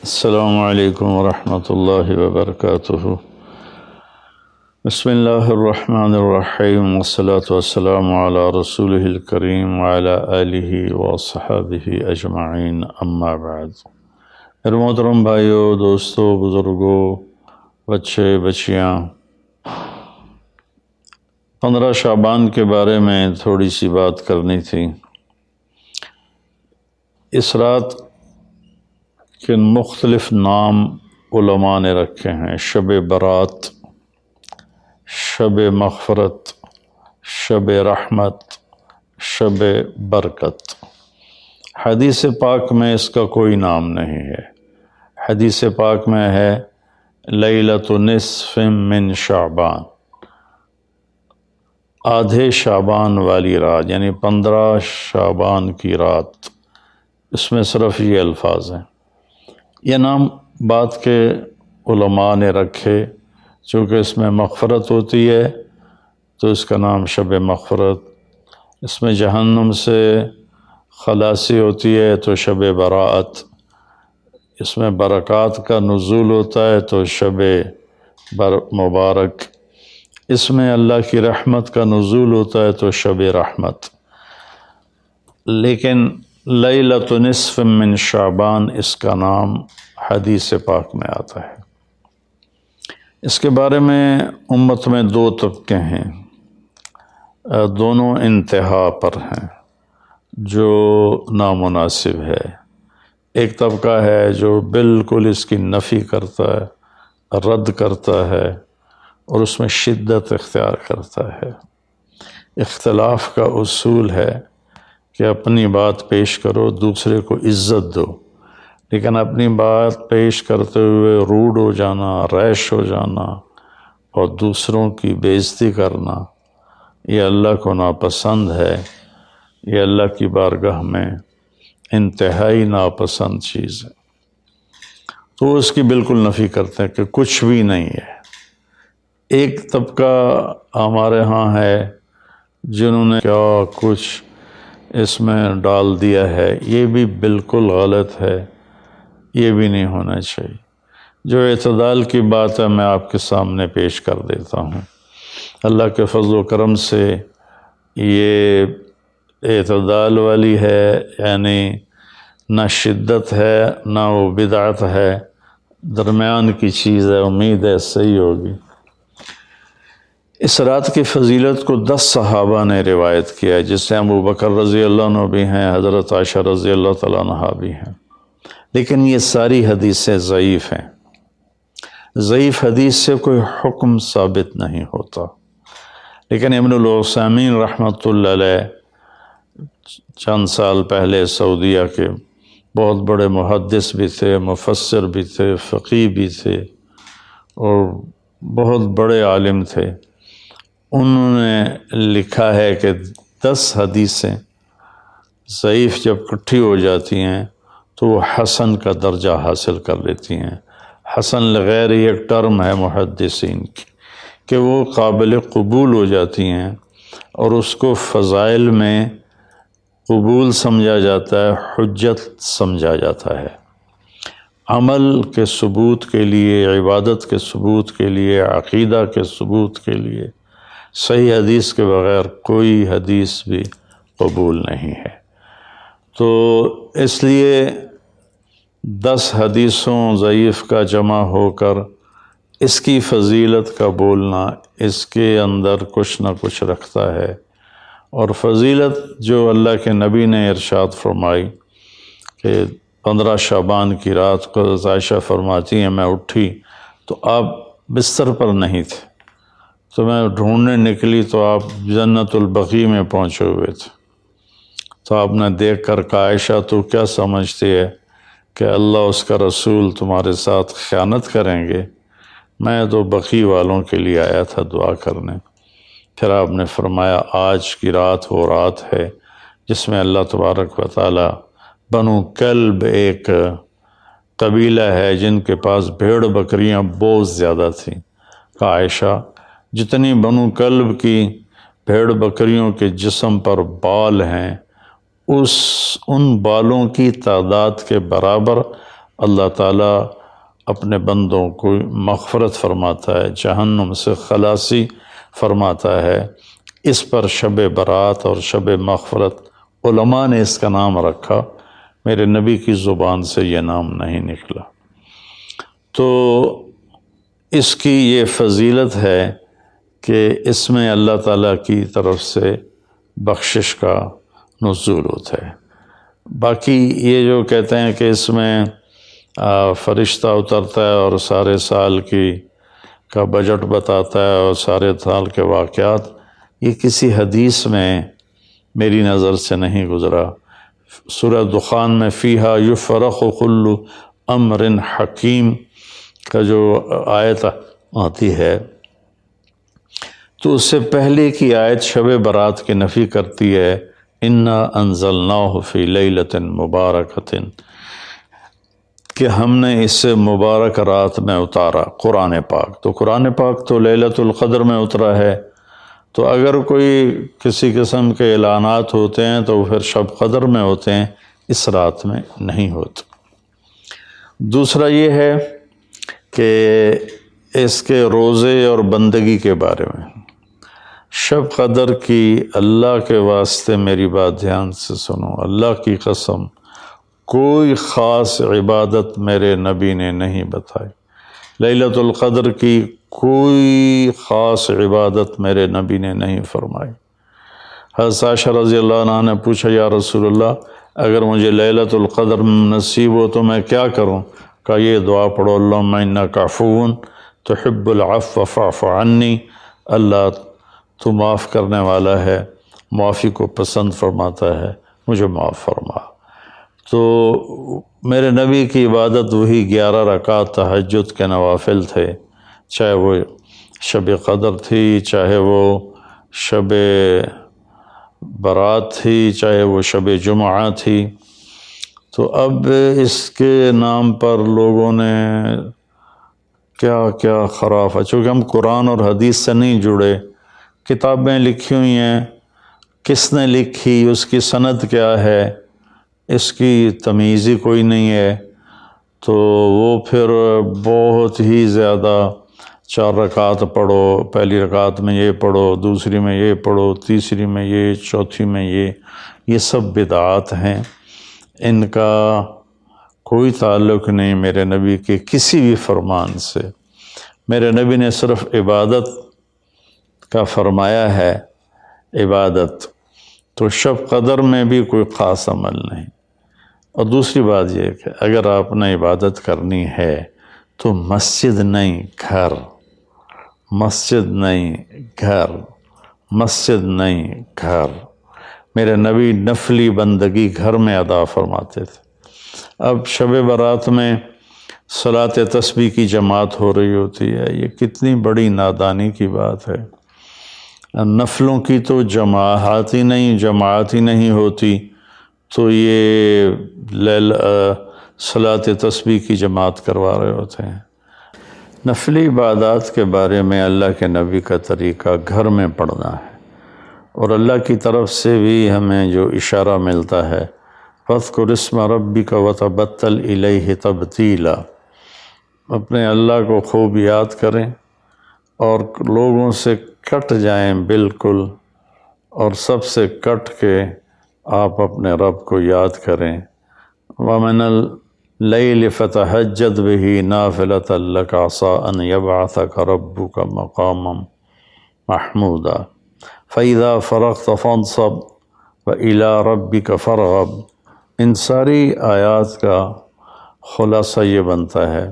السلام علیکم ورحمۃ اللہ وبرکاتہ۔ بسم اللہ الرحمن الرحیم والصلاة والسلام علی رسولہ الکریم وعلی آلہ وصحبہ اجمعین، اما بعد۔ میرے محترم بھائیوں، دوستوں، بزرگوں، بچے بچیاں، 15 شعبان کے بارے میں تھوڑی سی بات کرنی تھی۔ اس رات کے مختلف نام علماء نے رکھے ہیں: شب برات، شب مغفرت، شب رحمت، شب برکت۔ حدیث پاک میں اس کا کوئی نام نہیں ہے۔ حدیث پاک میں ہے لیلۃ نصف من شعبان، آدھے شعبان والی رات، یعنی 15 شعبان کی رات۔ اس میں صرف یہ الفاظ ہیں۔ یہ نام بعد کے علماء نے رکھے، چونکہ اس میں مغفرت ہوتی ہے تو اس کا نام شب مغفرت، اس میں جہنم سے خلاصی ہوتی ہے تو شب براءت، اس میں برکات کا نزول ہوتا ہے تو شب مبارک، اس میں اللہ کی رحمت کا نزول ہوتا ہے تو شب رحمت۔ لیکن لیلۃ نصف من شعبان اس کا نام حدیث پاک میں آتا ہے۔ اس کے بارے میں امت میں 2 طبقے ہیں، دونوں انتہا پر ہیں، جو نامناسب ہے۔ ایک طبقہ ہے جو بالکل اس کی نفی کرتا ہے، رد کرتا ہے اور اس میں شدت اختیار کرتا ہے۔ اختلاف کا اصول ہے کہ اپنی بات پیش کرو، دوسرے کو عزت دو، لیکن اپنی بات پیش کرتے ہوئے روڈ ہو جانا، ریش ہو جانا اور دوسروں کی بے عزتی کرنا، یہ اللہ کو ناپسند ہے۔ یہ اللہ کی بارگاہ میں انتہائی ناپسند چیز ہے۔ تو اس کی بالکل نفی کرتے ہیں کہ کچھ بھی نہیں ہے۔ ایک طبقہ ہمارے ہاں ہے جنہوں نے کیا کچھ اس میں ڈال دیا ہے، یہ بھی بالکل غلط ہے، یہ بھی نہیں ہونا چاہیے۔ جو اعتدال کی بات ہے میں آپ کے سامنے پیش کر دیتا ہوں۔ اللہ کے فضل و کرم سے یہ اعتدال والی ہے، یعنی نہ شدت ہے نہ وہ بدعت ہے، درمیان کی چیز ہے۔ امید ہے صحیح ہوگی۔ اس رات کی فضیلت کو 10 صحابہ نے روایت کیا ہے، جس سے ابو بکر رضی اللہ عنہ بھی ہیں، حضرت عائشہ رضی اللہ تعالیٰ عنہا بھی ہیں، لیکن یہ ساری حدیثیں ضعیف ہیں۔ ضعیف حدیث سے کوئی حکم ثابت نہیں ہوتا۔ لیکن ابن العثیمین رحمۃ اللہ علیہ چند سال پہلے سعودیہ کے بہت بڑے محدث بھی تھے، مفسر بھی تھے، فقیہ بھی تھے اور بہت بڑے عالم تھے۔ انہوں نے لکھا ہے کہ 10 حدیثیں ضعیف جب اکٹھی ہو جاتی ہیں تو وہ حسن کا درجہ حاصل کر لیتی ہیں۔ حسن لغیر ایک ٹرم ہے محدثین کی کہ وہ قابل قبول ہو جاتی ہیں اور اس کو فضائل میں قبول سمجھا جاتا ہے، حجت سمجھا جاتا ہے۔ عمل کے ثبوت کے لیے، عبادت کے ثبوت کے لیے، عقیدہ کے ثبوت کے لیے صحیح حدیث کے بغیر کوئی حدیث بھی قبول نہیں ہے۔ تو اس لیے 10 حدیثوں ضعیف کا جمع ہو کر اس کی فضیلت کا بولنا اس کے اندر کچھ نہ کچھ رکھتا ہے۔ اور فضیلت جو اللہ کے نبی نے ارشاد فرمائی کہ 15 شعبان کی رات کو حضرت عائشہ فرماتی ہیں میں اٹھی تو آپ بستر پر نہیں تھے، تو میں ڈھونڈنے نکلی تو آپ جنت البقیع میں پہنچے ہوئے تھے۔ تو آپ نے دیکھ کر کہا عائشہ تو کیا سمجھتی ہے کہ اللہ اس کا رسول تمہارے ساتھ خیانت کریں گے؟ میں تو بقیع والوں کے لیے آیا تھا دعا کرنے۔ پھر آپ نے فرمایا آج کی رات وہ رات ہے جس میں اللہ تبارک و تعالی بنو کلب ایک قبیلہ ہے جن کے پاس بھیڑ بکریاں بہت زیادہ تھیں، کہا عائشہ جتنی بنو کلب کی بھیڑ بکریوں کے جسم پر بال ہیں ان بالوں کی تعداد کے برابر اللہ تعالیٰ اپنے بندوں کو مغفرت فرماتا ہے، جہنم سے خلاصی فرماتا ہے۔ اس پر شب برات اور شب مغفرت علماء نے اس کا نام رکھا، میرے نبی کی زبان سے یہ نام نہیں نکلا۔ تو اس کی یہ فضیلت ہے کہ اس میں اللہ تعالیٰ کی طرف سے بخشش کا نزول ہوتا ہے۔ باقی یہ جو کہتے ہیں کہ اس میں فرشتہ اترتا ہے اور سارے سال کا بجٹ بتاتا ہے اور سارے سال کے واقعات، یہ کسی حدیث میں میری نظر سے نہیں گزرا۔ سورہ دخان میں فیہا یفرق کل امر حکیم کا جو آیت آتی ہے، تو اس سے پہلے کی آیت شب برات کی نفی کرتی ہے، انا انزلناہ فی لیلۃ مبارکۃ، کہ ہم نے اس سے مبارک رات میں اتارا قرآن پاک۔ تو قرآن پاک تو لیلۃ القدر میں اترا ہے، تو اگر کوئی کسی قسم کے اعلانات ہوتے ہیں تو پھر شب قدر میں ہوتے ہیں، اس رات میں نہیں ہوتے۔ دوسرا یہ ہے کہ اس کے روزے اور بندگی کے بارے میں، شب قدر کی اللہ کے واسطے میری بات دھیان سے سنو، اللہ کی قسم کوئی خاص عبادت میرے نبی نے نہیں بتائی، لیلۃ القدر کی کوئی خاص عبادت میرے نبی نے نہیں فرمائی۔ حضرت عائشہ رضی اللہ عنہ نے پوچھا، یا رسول اللہ اگر مجھے لیلۃ القدر نصیب ہو تو میں کیا کروں؟ کہا یہ دعا پڑھو، اللہم انک عفو تحب العفو فاعف عنی، اللہ تو معاف کرنے والا ہے، معافی کو پسند فرماتا ہے، مجھے معاف فرما۔ تو میرے نبی کی عبادت وہی 11 رکعت تہجد کے نوافل تھے، چاہے وہ شب قدر تھی، چاہے وہ شب برات تھی، چاہے وہ شب جمعہ تھی۔ تو اب اس کے نام پر لوگوں نے کیا کیا خرافہ، چونکہ ہم قرآن اور حدیث سے نہیں جڑے، کتابیں لکھی ہوئی ہیں، کس نے لکھی، اس کی سند کیا ہے، اس کی تمیز ہی کوئی نہیں ہے، تو وہ پھر بہت ہی زیادہ 4 رکعت پڑھو، پہلی رکعت میں یہ پڑھو، دوسری میں یہ پڑھو، تیسری میں یہ، چوتھی میں یہ سب بدعات ہیں، ان کا کوئی تعلق نہیں میرے نبی کے کسی بھی فرمان سے۔ میرے نبی نے صرف عبادت کا فرمایا ہے، عبادت تو شب قدر میں بھی کوئی خاص عمل نہیں۔ اور دوسری بات یہ کہ اگر آپ نے عبادت کرنی ہے تو مسجد نہیں گھر، مسجد نہیں گھر، مسجد نہیں گھر۔ میرے نبی نفلی بندگی گھر میں ادا فرماتے تھے۔ اب شب برات میں صلاۃ تسبیح کی جماعت ہو رہی ہوتی ہے، یہ کتنی بڑی نادانی کی بات ہے۔ نفلوں کی تو جماعت ہی نہیں ہوتی، تو یہ صلاۃ تسبیح کی جماعت کروا رہے ہوتے ہیں۔ نفلی عبادات کے بارے میں اللہ کے نبی کا طریقہ گھر میں پڑھنا ہے، اور اللہ کی طرف سے بھی ہمیں جو اشارہ ملتا ہے، فَاذْكُرِ اسْمَ رَبِّكَ وَتَبَتَّلْ إِلَيْهِ تَبْتِيلًا، اپنے اللہ کو خوب یاد کریں اور لوگوں سے کٹ جائیں بالکل، اور سب سے کٹ کے آپ اپنے رب کو یاد کریں۔ وَمِنَ اللَّيْلِ فَتَهَجَّدْ بِهِ نَافِلَةً لَكَ عَسَىٰ أَن يَبْعَثَكَ رَبُّكَ مَقَامًا مَحْمُودًا فَإِذَا فَرَغْتَ فَانْصَبْ وَإِلَىٰ رَبِّكَ فَارْغَب۔ ان ساری آیات کا خلاصہ یہ بنتا ہے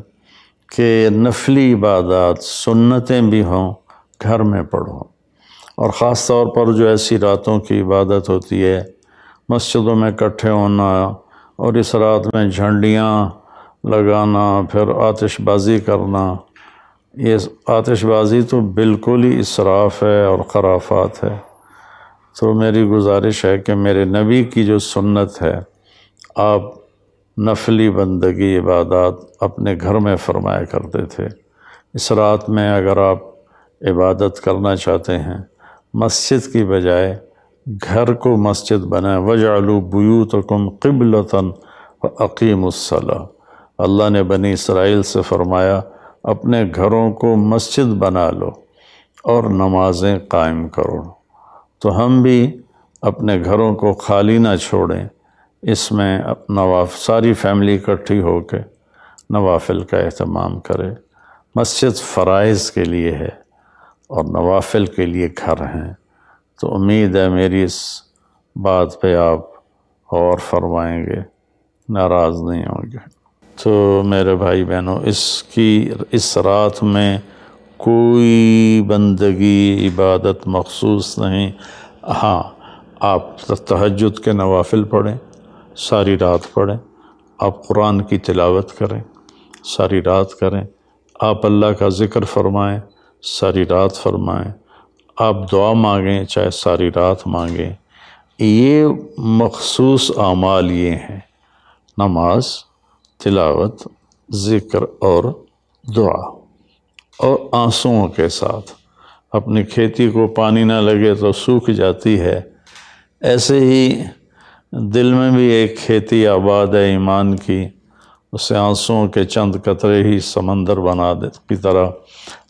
کہ نفلی عبادات سنتیں بھی ہوں گھر میں پڑھو، اور خاص طور پر جو ایسی راتوں کی عبادت ہوتی ہے، مسجدوں میں اکٹھے ہونا اور اس رات میں جھنڈیاں لگانا، پھر آتش بازی کرنا، یہ آتش بازی تو بالکل ہی اسراف ہے اور خرافات ہے۔ تو میری گزارش ہے کہ میرے نبی کی جو سنت ہے، آپ نفلی بندگی عبادات اپنے گھر میں فرمایا کرتے تھے۔ اس رات میں اگر آپ عبادت کرنا چاہتے ہیں، مسجد کی بجائے گھر کو مسجد بنائیں، وَاجْعَلُوا بُيُوتَكُمْ قِبْلَةً وَأَقِيمُوا الصَّلَاةَ، اللہ نے بنی اسرائیل سے فرمایا اپنے گھروں کو مسجد بنا لو اور نمازیں قائم کرو، تو ہم بھی اپنے گھروں کو خالی نہ چھوڑیں، اس میں ساری فیملی اکٹھی ہو کے نوافل کا اہتمام کرے۔ مسجد فرائض کے لیے ہے اور نوافل کے لیے گھر ہیں، تو امید ہے میری اس بات پہ آپ غور فرمائیں گے، ناراض نہیں ہوں گے۔ تو میرے بھائی بہنوں، اس رات میں کوئی بندگی عبادت مخصوص نہیں۔ ہاں، آپ تہجد کے نوافل پڑھیں، ساری رات پڑھیں، آپ قرآن کی تلاوت کریں، ساری رات کریں، آپ اللہ کا ذکر فرمائیں، ساری رات فرمائیں، آپ دعا مانگیں چاہے ساری رات مانگیں۔ یہ مخصوص اعمال یہ ہیں: نماز، تلاوت، ذکر اور دعا، اور آنسوؤں کے ساتھ۔ اپنی کھیتی کو پانی نہ لگے تو سوکھ جاتی ہے، ایسے ہی دل میں بھی ایک کھیتی آباد ہے ایمان کی، اسے آنسوؤں کے چند قطرے ہی سمندر کی طرح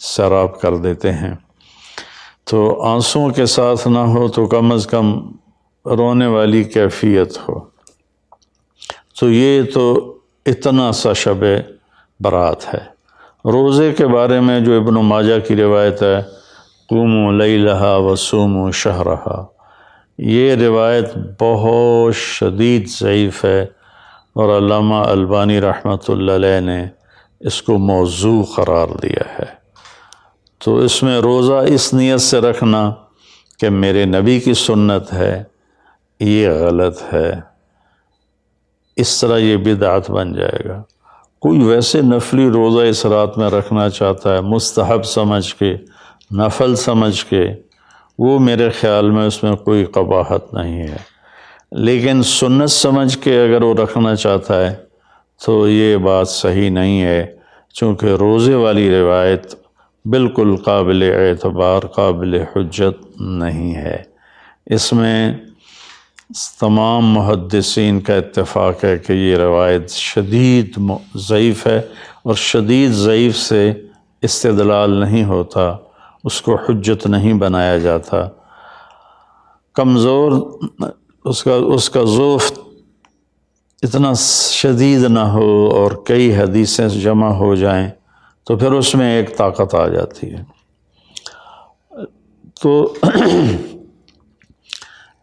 سیراب کر دیتے ہیں۔ تو آنسوؤں کے ساتھ نہ ہو تو کم از کم رونے والی کیفیت ہو۔ تو یہ تو اتنا سا شب برات ہے۔ روزے کے بارے میں جو ابن ماجہ کی روایت ہے، قوموا لیلہا وصوموا شہرہا، یہ روایت بہت شدید ضعیف ہے، اور علامہ البانی رحمۃ اللہ علیہ نے اس کو موضوع قرار دیا ہے۔ تو اس میں روزہ اس نیت سے رکھنا کہ میرے نبی کی سنت ہے، یہ غلط ہے، اس طرح یہ بدعت بن جائے گا۔ کوئی ویسے نفلی روزہ اس رات میں رکھنا چاہتا ہے مستحب سمجھ کے، نفل سمجھ کے، وہ میرے خیال میں اس میں کوئی قباحت نہیں ہے، لیکن سنت سمجھ کے اگر وہ رکھنا چاہتا ہے تو یہ بات صحیح نہیں ہے، چونکہ روزے والی روایت بالکل قابل اعتبار، قابل حجت نہیں ہے۔ اس میں تمام محدثین کا اتفاق ہے کہ یہ روایت شدید ضعیف ہے، اور شدید ضعیف سے استدلال نہیں ہوتا، اس کو حجت نہیں بنایا جاتا۔ کمزور اس کا ضعف اتنا شدید نہ ہو اور کئی حدیثیں جمع ہو جائیں تو پھر اس میں ایک طاقت آ جاتی ہے۔ تو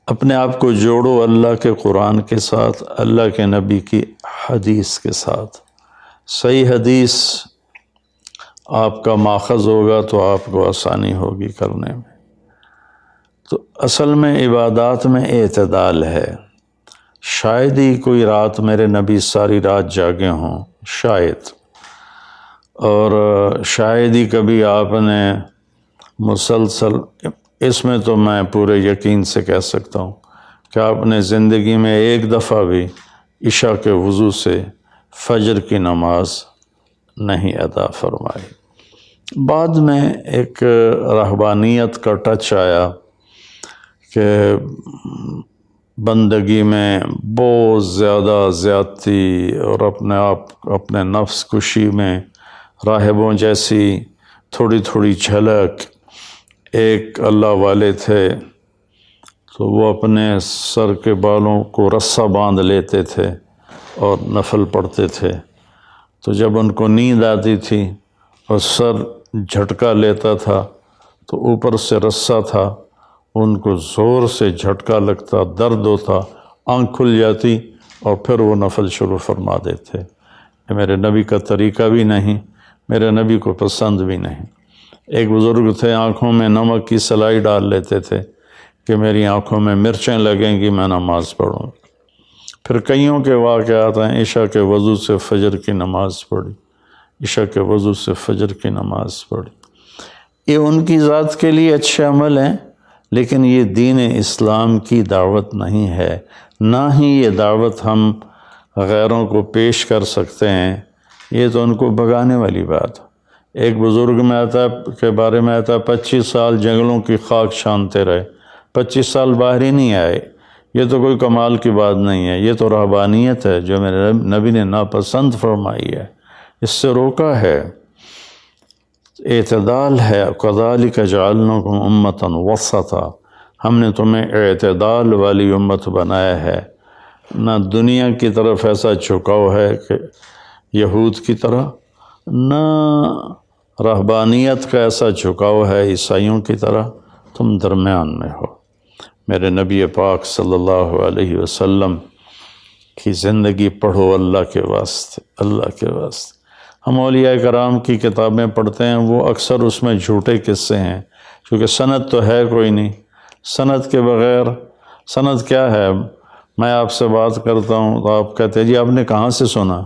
اپنے آپ کو جوڑو اللہ کے قرآن کے ساتھ، اللہ کے نبی کی حدیث کے ساتھ۔ صحیح حدیث آپ کا ماخذ ہوگا تو آپ کو آسانی ہوگی کرنے میں۔ تو اصل میں عبادات میں اعتدال ہے۔ شاید ہی کوئی رات میرے نبی ساری رات جاگے ہوں، شاید، اور شاید ہی کبھی آپ نے مسلسل، اس میں تو میں پورے یقین سے کہہ سکتا ہوں کہ آپ نے زندگی میں ایک دفعہ بھی عشاء کے وضو سے فجر کی نماز نہیں ادا فرمائی۔ بعد میں ایک رہبانیت کا ٹچ آیا کہ بندگی میں بہت زیادہ زیادتی اور اپنے نفس کشی میں راہبوں جیسی تھوڑی تھوڑی جھلک۔ ایک اللہ والے تھے تو وہ اپنے سر کے بالوں کو رسہ باندھ لیتے تھے اور نفل پڑھتے تھے، تو جب ان کو نیند آتی تھی اور سر جھٹکا لیتا تھا تو اوپر سے رسہ تھا، ان کو زور سے جھٹکا لگتا، درد ہوتا، آنکھ کھل جاتی اور پھر وہ نفل شروع فرما دیتے۔ یہ میرے نبی کا طریقہ بھی نہیں، میرے نبی کو پسند بھی نہیں۔ ایک بزرگ تھے، آنکھوں میں نمک کی سلائی ڈال لیتے تھے کہ میری آنکھوں میں مرچیں لگیں گی میں نماز پڑھوں۔ پھر کئیوں کے واقعات ہیں، عشاء کے وضو سے فجر کی نماز پڑھی، عشاء کے وضو سے فجر کی نماز پڑھی۔ یہ ان کی ذات کے لیے اچھے عمل ہیں، لیکن یہ دین اسلام کی دعوت نہیں ہے، نہ ہی یہ دعوت ہم غیروں کو پیش کر سکتے ہیں، یہ تو ان کو بھگانے والی بات۔ ایک بزرگ میں کے بارے میں آتا ہے 25 سال جنگلوں کی خاک چھانتے رہے، 25 سال باہر ہی نہیں آئے، یہ تو کوئی کمال کی بات نہیں ہے، یہ تو رہبانیت ہے جو میرے نبی نے ناپسند فرمائی ہے، اس سے روکا ہے۔ اعتدال ہے، کذالک جعلناکم امۃ وسطا، ہم نے تمہیں اعتدال والی امت بنایا ہے، نہ دنیا کی طرف ایسا جھکاؤ ہے کہ یہود کی طرح، نہ رہبانیت کا ایسا جھکاؤ ہے عیسائیوں کی طرح، تم درمیان میں ہو۔ میرے نبی پاک صلی اللہ علیہ وسلم کی زندگی پڑھو اللہ کے واسطے، اللہ کے واسطے۔ ہم اولیاء کرام کی کتابیں پڑھتے ہیں، وہ اکثر اس میں جھوٹے قصے ہیں، کیونکہ سند تو ہے کوئی نہیں۔ سند کے بغیر، سند کیا ہے؟ میں آپ سے بات کرتا ہوں تو آپ کہتے ہیں جی آپ نے کہاں سے سنا؟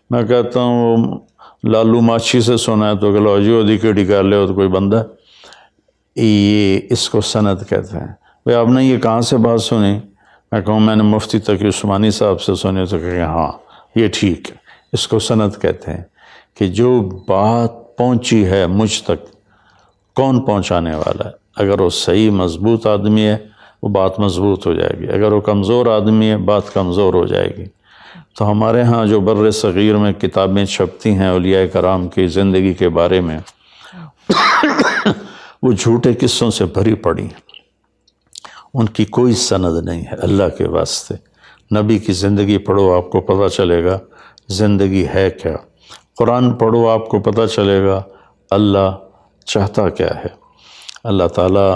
میں کہتا ہوں وہ لالو ماچھی سے سنا ہے، تو کہ لو جی ادھی کے ڈکالے ہو تو کوئی بندہ، یہ اس کو سند کہتے ہیں۔ بھئی آپ نے یہ کہاں سے بات سنی؟ میں کہوں میں نے مفتی تقی عثمانی صاحب سے سنی، تو کہ ہاں یہ ٹھیک ہے، اس کو سند کہتے ہیں، کہ جو بات پہنچی ہے مجھ تک، کون پہنچانے والا ہے؟ اگر وہ صحیح مضبوط آدمی ہے وہ بات مضبوط ہو جائے گی، اگر وہ کمزور آدمی ہے بات کمزور ہو جائے گی۔ تو ہمارے ہاں جو بر صغیر میں کتابیں چھپتی ہیں اولیاء کرام کی زندگی کے بارے میں، وہ جھوٹے قصوں سے بھری پڑی ہیں، ان کی کوئی سند نہیں ہے۔ اللہ کے واسطے نبی کی زندگی پڑھو، آپ کو پتہ چلے گا زندگی ہے کیا۔ قرآن پڑھو، آپ کو پتہ چلے گا اللہ چاہتا کیا ہے۔ اللہ تعالیٰ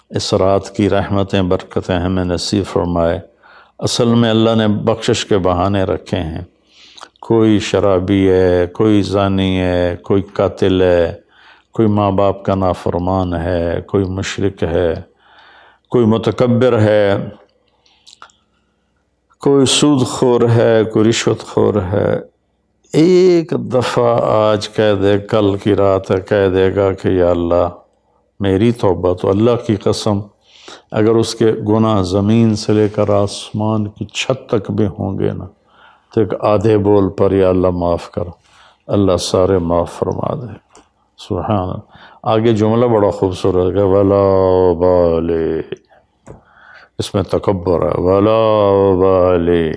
اس رات کی رحمتیں برکتیں ہمیں نصیب فرمائے۔ اصل میں اللہ نے بخشش کے بہانے رکھے ہیں، کوئی شرابی ہے، کوئی زانی ہے، کوئی قاتل ہے، کوئی ماں باپ کا نافرمان ہے، کوئی مشرک ہے، کوئی متکبر ہے، کوئی سود خور ہے، کوئی رشوت خور ہے۔ ایک دفعہ آج کہہ دے، کل کی رات ہے کہہ دے گا کہ یا اللہ میری توبہ، تو اللہ کی قسم اگر اس کے گناہ زمین سے لے کر آسمان کی چھت تک بھی ہوں گے نا، تو ایک آدھے بول پر یا اللہ معاف کر، اللہ سارے معاف فرما دے۔ سبحان اللہ۔ آگے جملہ بڑا خوبصورت ہے، ولا بالے، اس میں تکبر ہے، ولا بالے،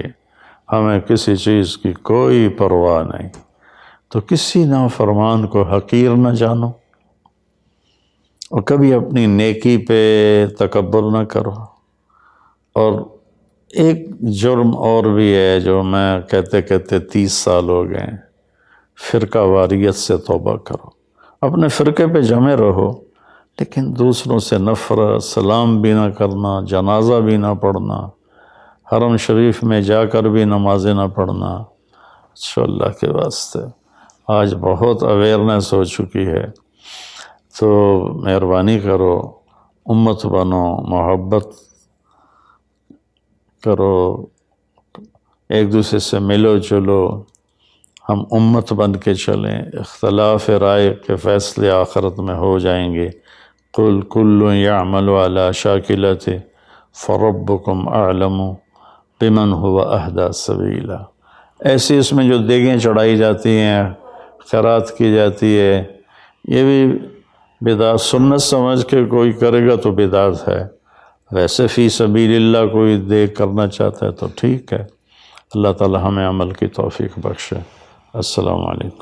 ہمیں کسی چیز کی کوئی پرواہ نہیں۔ تو کسی نافرمان کو حقیر نہ جانو، اور کبھی اپنی نیکی پہ تکبر نہ کرو۔ اور ایک جرم اور بھی ہے جو میں کہتے کہتے 30 سال ہو گئے، فرقہ واریت سے توبہ کرو۔ اپنے فرقے پہ جمے رہو، لیکن دوسروں سے نفرت، سلام بھی نہ کرنا، جنازہ بھی نہ پڑھنا، حرم شریف میں جا کر بھی نمازیں نہ پڑھنا۔ اچھا اللہ کے واسطے آج بہت اویئرنیس ہو چکی ہے، تو مہربانی کرو، امت بنو، محبت کرو، ایک دوسرے سے ملو جلو، ہم امت بن کے چلیں۔ اختلاف رائے کے فیصلے آخرت میں ہو جائیں گے۔ قل کل یعمل علی شاکلتہ فربکم اعلم بمن هو اہدی سبیلا۔ ایسے اس میں جو دیگیں چڑھائی جاتی ہیں، خیرات کی جاتی ہے، یہ بھی بدعت، سنت سمجھ کے کوئی کرے گا تو بدعت ہے، ویسے فی سبیل اللہ کوئی دیگ کرنا چاہتا ہے تو ٹھیک ہے۔ اللہ تعالی ہمیں عمل کی توفیق بخشے۔ السلام علیکم۔